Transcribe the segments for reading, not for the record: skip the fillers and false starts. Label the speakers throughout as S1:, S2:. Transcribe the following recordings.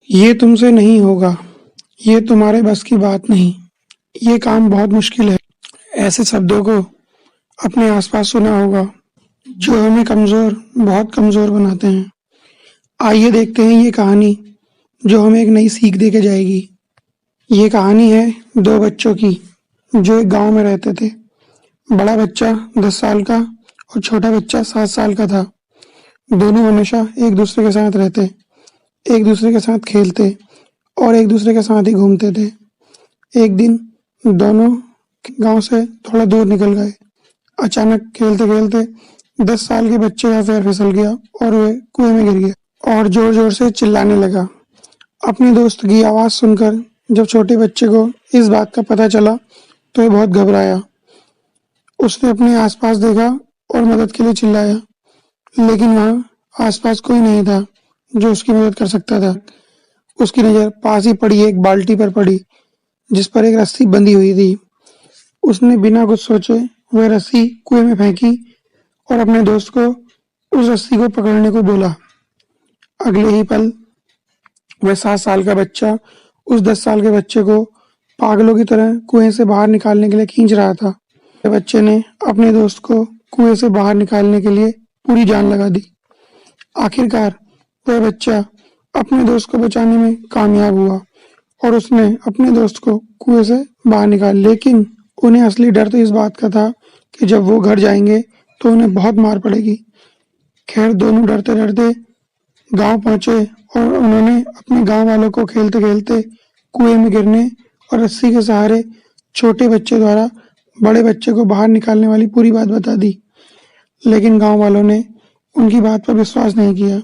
S1: ये तुमसे नहीं होगा, ये तुम्हारे बस की बात नहीं, ये काम बहुत मुश्किल है। ऐसे शब्दों को अपने आसपास सुना होगा जो हमें कमज़ोर, बहुत कमज़ोर बनाते हैं। आइए देखते हैं ये कहानी जो हमें एक नई सीख दे के जाएगी। ये कहानी है दो बच्चों की जो एक गांव में रहते थे। बड़ा बच्चा 10 साल का और छोटा बच्चा 7 साल का था। दोनों हमेशा एक दूसरे के साथ रहते, एक दूसरे के साथ खेलते और एक दूसरे के साथ ही घूमते थे। एक दिन दोनों गांव से थोड़ा दूर निकल गए। अचानक खेलते खेलते 10 साल के बच्चे का पैर फिसल गया और वे कुएं में गिर गया और जोर जोर से चिल्लाने लगा। अपने दोस्त की आवाज़ सुनकर जब छोटे बच्चे को इस बात का पता चला तो वह बहुत घबराया। उसने अपने आसपास देखा और मदद के लिए चिल्लाया, लेकिन वहाँ आसपास कोई नहीं था जो उसकी मदद कर सकता था। उसकी नज़र पास ही पड़ी एक बाल्टी पर पड़ी जिस पर एक रस्सी बंधी हुई थी। उसने बिना कुछ सोचे वह रस्सी कुएं में फेंकी और अपने दोस्त को उस रस्सी को पकड़ने को बोला। अगले ही पल वह 7 साल का बच्चा उस 10 साल के बच्चे को पागलों की तरह कुएं से बाहर निकालने के लिए खींच रहा था। बच्चे ने अपने दोस्त को कुएं से बाहर निकालने के लिए पूरी जान लगा दी। आखिरकार वह बच्चा अपने दोस्त को बचाने में कामयाब हुआ और उसने अपने दोस्त को कुएं से बाहर निकाला। लेकिन उन्हें असली डर तो इस बात का था कि जब वो घर जाएंगे तो उन्हें बहुत मार पड़ेगी। खैर दोनों डरते डरते गांव पहुंचे और उन्होंने अपने गांव वालों को खेलते खेलते कुएं में गिरने और रस्सी के सहारे छोटे बच्चे द्वारा बड़े बच्चे को बाहर निकालने वाली पूरी बात बता दी। लेकिन गांव वालों ने उनकी बात पर विश्वास नहीं किया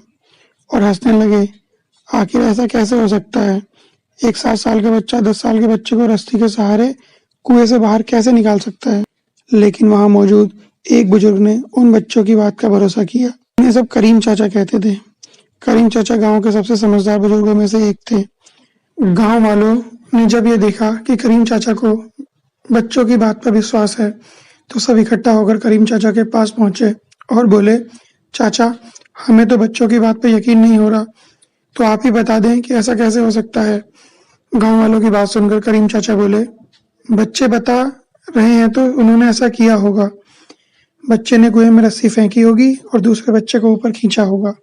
S1: और हंसने लगे। आखिर ऐसा कैसे हो सकता है? एक 7 साल का बच्चा 10 साल के बच्चे को रस्सी के सहारे कुएं से बाहर कैसे निकाल सकता है? लेकिन वहां मौजूद एक बुजुर्ग ने उन बच्चों की बात का भरोसा किया। उन्हें सब करीम चाचा कहते थे। करीम चाचा गांव के सबसे समझदार बुजुर्गों में से एक थे। गांव वालों ने जब ये देखा कि करीम चाचा को बच्चों की बात पर विश्वास है तो सब इकट्ठा होकर करीम चाचा के पास पहुंचे और बोले, चाचा हमें तो बच्चों की बात पर यकीन नहीं हो रहा, तो आप ही बता दें कि ऐसा कैसे हो सकता है। गांव वालों की बात सुनकर करीम चाचा बोले, बच्चे बता रहे हैं तो उन्होंने ऐसा किया होगा। बच्चे ने कुएं में रस्सी फेंकी होगी और दूसरे बच्चे को ऊपर खींचा होगा।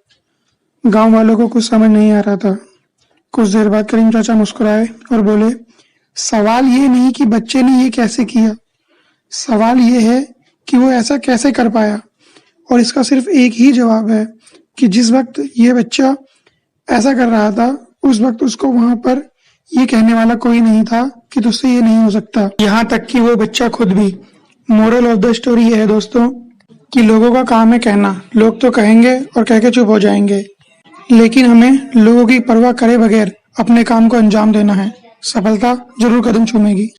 S1: गांव वालों को कुछ समझ नहीं आ रहा था। कुछ देर बाद करीम चाचा मुस्कुराए और बोले, सवाल ये नहीं कि बच्चे ने ये कैसे किया, सवाल ये है कि वो ऐसा कैसे कर पाया। और इसका सिर्फ एक ही जवाब है कि जिस वक्त ये बच्चा ऐसा कर रहा था उस वक्त उसको वहां पर ये कहने वाला कोई नहीं था कि तुझसे ये नहीं हो सकता, यहाँ तक कि वो बच्चा खुद भी। मोरल ऑफ द स्टोरी ये है दोस्तों कि लोगों का काम है कहना। लोग तो कहेंगे और कह के चुप हो जाएंगे, लेकिन हमें लोगों की परवाह करे बगैर अपने काम को अंजाम देना है। सफलता जरूर कदम चूमेगी।